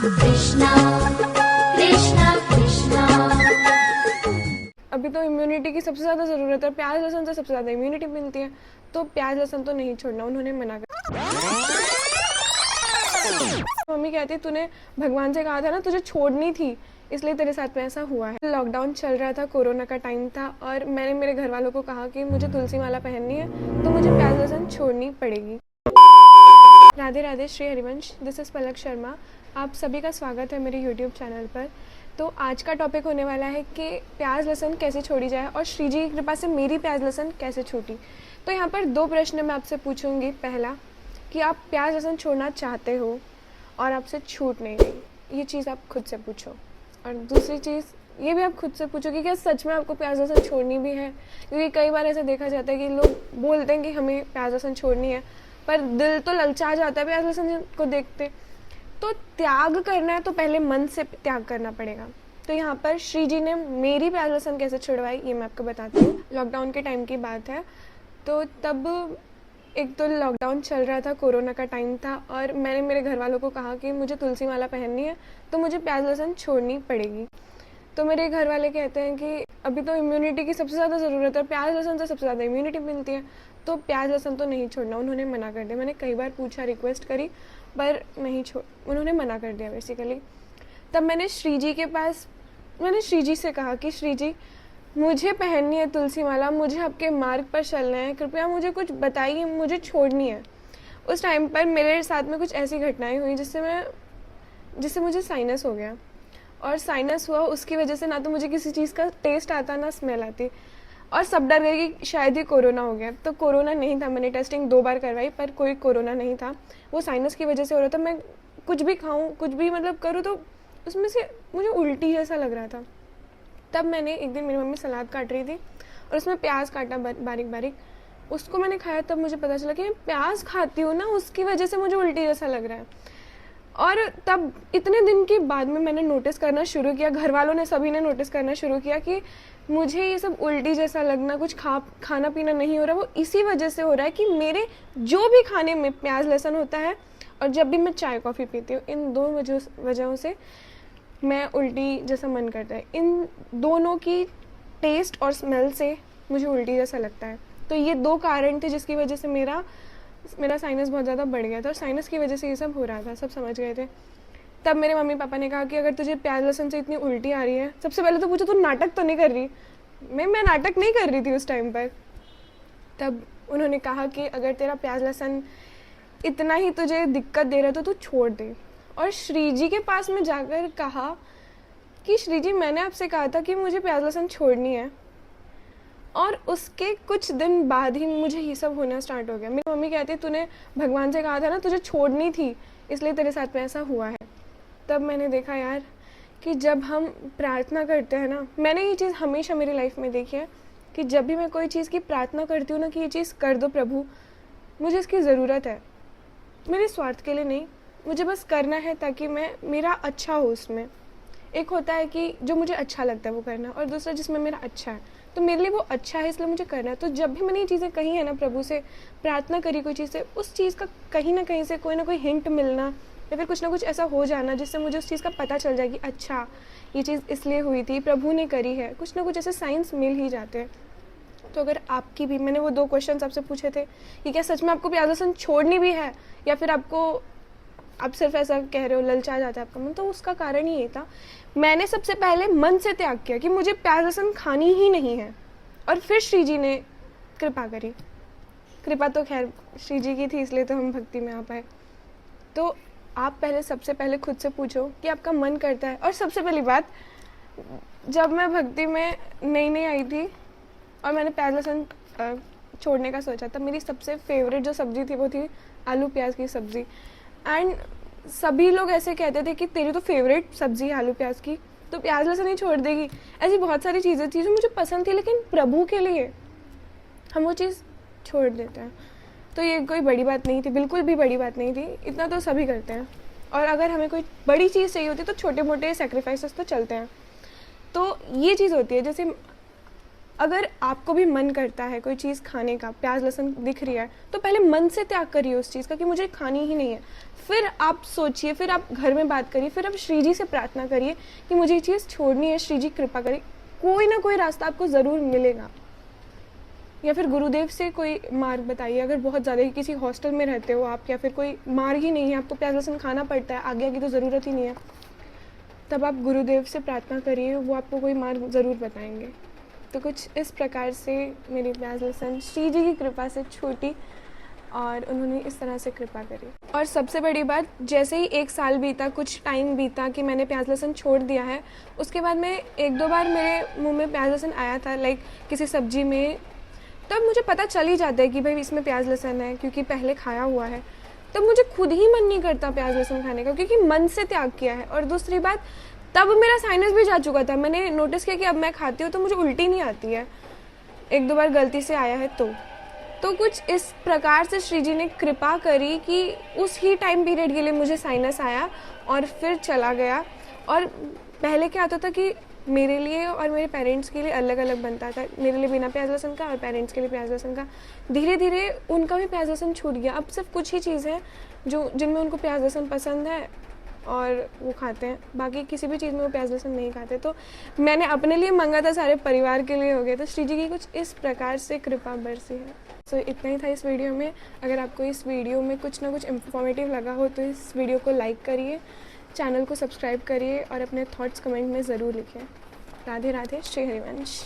कृष्णा कृष्णा कृष्णा। अभी तो इम्यूनिटी की सबसे ज़्यादा ज़रूरत है। प्याज लहसुन से सबसे ज़्यादा इम्यूनिटी मिलती है, तो प्याज लहसुन तो नहीं छोड़ना, उन्होंने मना कर। मम्मी कहती तूने भगवान से कहा था ना तुझे छोड़नी थी, इसलिए तेरे साथ में ऐसा हुआ है। लॉकडाउन चल रहा था, कोरोना का टाइम था, और मैंने मेरे घर वालों को कहा कि मुझे तुलसी माला पहननी है, तो मुझे प्याज लहसुन छोड़नी पड़ेगी। Radhe Radhe, Shri Harivansh, this is Palak Sharma. आप सभी का स्वागत है मेरे यूट्यूब चैनल पर। तो आज का टॉपिक होने वाला है कि प्याज लहसुन कैसे छोड़ी जाए और श्री जी की कृपा से मेरी प्याज लहसुन कैसे छूटी। तो यहाँ पर दो प्रश्न मैं आपसे पूछूंगी। पहला कि आप प्याज लहसुन छोड़ना चाहते हो और आपसे छूट नहीं रही, ये चीज़ आप खुद से पूछो। और दूसरी चीज़ ये भी आप खुद से पूछो कि क्या सच में आपको प्याज लहसुन छोड़नी भी है। क्योंकि कई बार ऐसा देखा जाता है कि लोग बोलते हैं कि हमें प्याज लहसुन छोड़नी है, पर दिल तो ललचा जाता है प्याज लहसुन को देखते। तो त्याग करना है तो पहले मन से त्याग करना पड़ेगा। तो यहाँ पर श्री जी ने मेरी प्याज लहसुन कैसे छुड़वाई ये मैं आपको बताती हूँ। लॉकडाउन के टाइम की बात है। तो तब एक तो लॉकडाउन चल रहा था, कोरोना का टाइम था, और मैंने मेरे घर वालों को कहा कि मुझे तुलसी माला पहननी है, तो मुझे प्याज लहसुन छोड़नी पड़ेगी। तो मेरे घर वाले कहते हैं कि अभी तो इम्यूनिटी की सबसे ज़्यादा ज़रूरत है, प्याज लहसुन से सबसे ज़्यादा इम्यूनिटी मिलती है, तो प्याज लहसुन तो नहीं छोड़ना, उन्होंने मना कर दिया। मैंने कई बार पूछा, रिक्वेस्ट करी, पर नहीं छोड़, उन्होंने मना कर दिया बेसिकली। तब मैंने श्री जी से कहा कि श्री जी मुझे पहननी है तुलसी माला, मुझे आपके मार्ग पर चलना है, कृपया मुझे कुछ बताइए, मुझे छोड़नी है। उस टाइम पर मेरे साथ में कुछ ऐसी घटनाएं हुई जिससे मुझे साइनस हो गया, और साइनस हुआ उसकी वजह से ना तो मुझे किसी चीज़ का टेस्ट आता ना स्मेल आती, और सब डर गए कि शायद ही कोरोना हो गया। तो कोरोना नहीं था, मैंने टेस्टिंग 2 बार करवाई पर कोई कोरोना नहीं था। वो साइनस की वजह से हो रहा था। मैं कुछ भी खाऊं, कुछ भी मतलब करूँ तो उसमें से मुझे उल्टी जैसा लग रहा था। तब मैंने एक दिन, मेरी मम्मी सलाद काट रही थी और उसमें प्याज काटा बारीक बारीक, उसको मैंने खाया। तब मुझे पता चला कि मैं प्याज खाती हूँ ना, उसकी वजह से मुझे उल्टी जैसा लग रहा है। और तब इतने दिन के बाद में मैंने नोटिस करना शुरू किया, घर वालों ने, सभी ने नोटिस करना शुरू किया कि मुझे ये सब उल्टी जैसा लगना, कुछ खाना पीना नहीं हो रहा, वो इसी वजह से हो रहा है कि मेरे जो भी खाने में प्याज लहसुन होता है और जब भी मैं चाय कॉफ़ी पीती हूँ, इन दो वजहों से मैं उल्टी जैसा मन करता है। इन दोनों की टेस्ट और स्मेल से मुझे उल्टी जैसा लगता है। तो ये 2 कारण थे जिसकी वजह से मेरा साइनस बहुत ज़्यादा बढ़ गया था, और साइनस की वजह से ये सब हो रहा था, सब समझ गए थे। तब मेरे मम्मी पापा ने कहा कि अगर तुझे प्याज लहसुन से इतनी उल्टी आ रही है, सबसे पहले तो पूछो तू नाटक तो नहीं कर रही। मैं नाटक नहीं कर रही थी उस टाइम पर। तब उन्होंने कहा कि अगर तेरा प्याज लहसुन इतना ही तुझे दिक्कत दे रहा है तो तू छोड़ दे। और श्री जी के पास में जाकर कहा कि श्री जी मैंने आपसे कहा था कि मुझे प्याज लहसुन छोड़नी है, और उसके कुछ दिन बाद ही मुझे ये सब होना स्टार्ट हो गया। मेरी मम्मी कहती तूने भगवान से कहा था ना तुझे छोड़नी थी, इसलिए तेरे साथ में ऐसा हुआ है। तब मैंने देखा यार कि जब हम प्रार्थना करते हैं ना, मैंने ये चीज़ हमेशा मेरी लाइफ में देखी है कि जब भी मैं कोई चीज़ की प्रार्थना करती हूँ ना कि ये चीज़ कर दो प्रभु, मुझे इसकी ज़रूरत है, मेरे स्वार्थ के लिए नहीं, मुझे बस करना है ताकि मेरा अच्छा हो उसमें। एक होता है कि जो मुझे अच्छा लगता है वो करना, और दूसरा जिसमें मेरा अच्छा है, तो मेरे लिए वो अच्छा है इसलिए मुझे करना है। तो जब भी मैंने ये चीज़ें कही है ना, प्रभु से प्रार्थना करी कोई चीज़ से, उस चीज़ का कहीं ना कहीं से कोई ना कोई हिंट मिलना, या फिर कुछ ना कुछ ऐसा हो जाना जिससे मुझे उस चीज़ का पता चल जाए कि अच्छा ये चीज़ इसलिए हुई थी, प्रभु ने करी है, कुछ ना कुछ ऐसे साइंस मिल ही जाते हैं। तो अगर आपकी भी, मैंने वो 2 क्वेश्चन आपसे पूछे थे कि क्या सच में आपको प्याज लहसुन छोड़नी भी है, या फिर आप सिर्फ ऐसा कह रहे हो, ललचा जाता है आपका मन, तो उसका कारण ही ये था। मैंने सबसे पहले मन से त्याग किया कि मुझे प्याज लहसुन खानी ही नहीं है, और फिर श्री जी ने कृपा करी। कृपा तो खैर श्री जी की थी, इसलिए तो हम भक्ति में आ पाए। तो आप सबसे पहले खुद से पूछो कि आपका मन करता है। और सबसे पहली बात, जब मैं भक्ति में नई आई थी और मैंने प्याज लहसुन छोड़ने का सोचा, तब मेरी सबसे फेवरेट जो सब्ज़ी थी वो थी आलू प्याज की सब्ज़ी। एंड सभी लोग ऐसे कहते थे कि तेरी तो फेवरेट सब्ज़ी है आलू प्याज की, तो प्याज लहसुन नहीं छोड़ देगी। ऐसी बहुत सारी चीज़ें थी जो मुझे पसंद थी, लेकिन प्रभु के लिए हम वो चीज़ छोड़ देते हैं। तो ये कोई बड़ी बात नहीं थी, बिल्कुल भी बड़ी बात नहीं थी, इतना तो सभी करते हैं। और अगर हमें कोई बड़ी चीज़ चाहिए होती है तो छोटे मोटे सेक्रीफाइसेस तो चलते हैं। तो ये चीज़ होती है, जैसे अगर आपको भी मन करता है कोई चीज़ खाने का, प्याज लहसुन दिख रही है, तो पहले मन से त्याग करिए उस चीज़ का कि मुझे खानी ही नहीं है। फिर आप सोचिए, फिर आप घर में बात करिए, फिर आप श्री जी से प्रार्थना करिए कि मुझे ये चीज़ छोड़नी है, श्री जी कृपा करिए। कोई ना कोई रास्ता आपको ज़रूर मिलेगा, या फिर गुरुदेव से कोई मार्ग बताइए। अगर बहुत ज़्यादा किसी हॉस्टल में रहते हो आप, या फिर कोई मार्ग ही नहीं है, आपको प्याज लहसुन खाना पड़ता है, आगे आगे तो ज़रूरत ही नहीं है, तब आप गुरुदेव से प्रार्थना करिए, वो आपको कोई मार्ग ज़रूर बताएंगे। तो कुछ इस प्रकार से मेरी प्याज लहसुन श्री जी की कृपा से छूटी और उन्होंने इस तरह से कृपा करी। और सबसे बड़ी बात, जैसे ही 1 साल बीता, कुछ टाइम बीता कि मैंने प्याज लहसुन छोड़ दिया है, उसके बाद मैं 1-2 बार मेरे मुंह में प्याज लहसुन आया था, लाइक किसी सब्जी में, तब मुझे पता चल ही जाता है कि भाई इसमें प्याज लहसुन है, क्योंकि पहले खाया हुआ है। तब मुझे खुद ही मन नहीं करता प्याज लहसुन खाने का, क्योंकि मन से त्याग किया है। और दूसरी बात, तब मेरा साइनस भी जा चुका था। मैंने नोटिस किया कि अब मैं खाती हूँ तो मुझे उल्टी नहीं आती है, 1-2 बार गलती से आया है तो कुछ इस प्रकार से श्री जी ने कृपा करी कि उस ही टाइम पीरियड के लिए मुझे साइनस आया और फिर चला गया। और पहले क्या होता था कि मेरे लिए और मेरे पेरेंट्स के लिए अलग अलग बनता था, मेरे लिए बिना प्याज लहसुन का और पेरेंट्स के लिए प्याज लहसुन का। धीरे धीरे उनका भी प्याज लहसुन छूट गया। अब सिर्फ कुछ ही चीज़ है जिनमें उनको प्याज लहसुन पसंद है और वो खाते हैं, बाकी किसी भी चीज़ में वो प्याज लहसुन नहीं खाते। तो मैंने अपने लिए मांगा था, सारे परिवार के लिए हो गया। तो श्री जी की कुछ इस प्रकार से कृपा बरसी है। सो इतना ही था इस वीडियो में। अगर आपको इस वीडियो में कुछ ना कुछ इन्फॉर्मेटिव लगा हो तो इस वीडियो को लाइक करिए, चैनल को सब्सक्राइब करिए और अपने थॉट्स कमेंट में ज़रूर लिखिए। राधे राधे, श्री हरिवंश।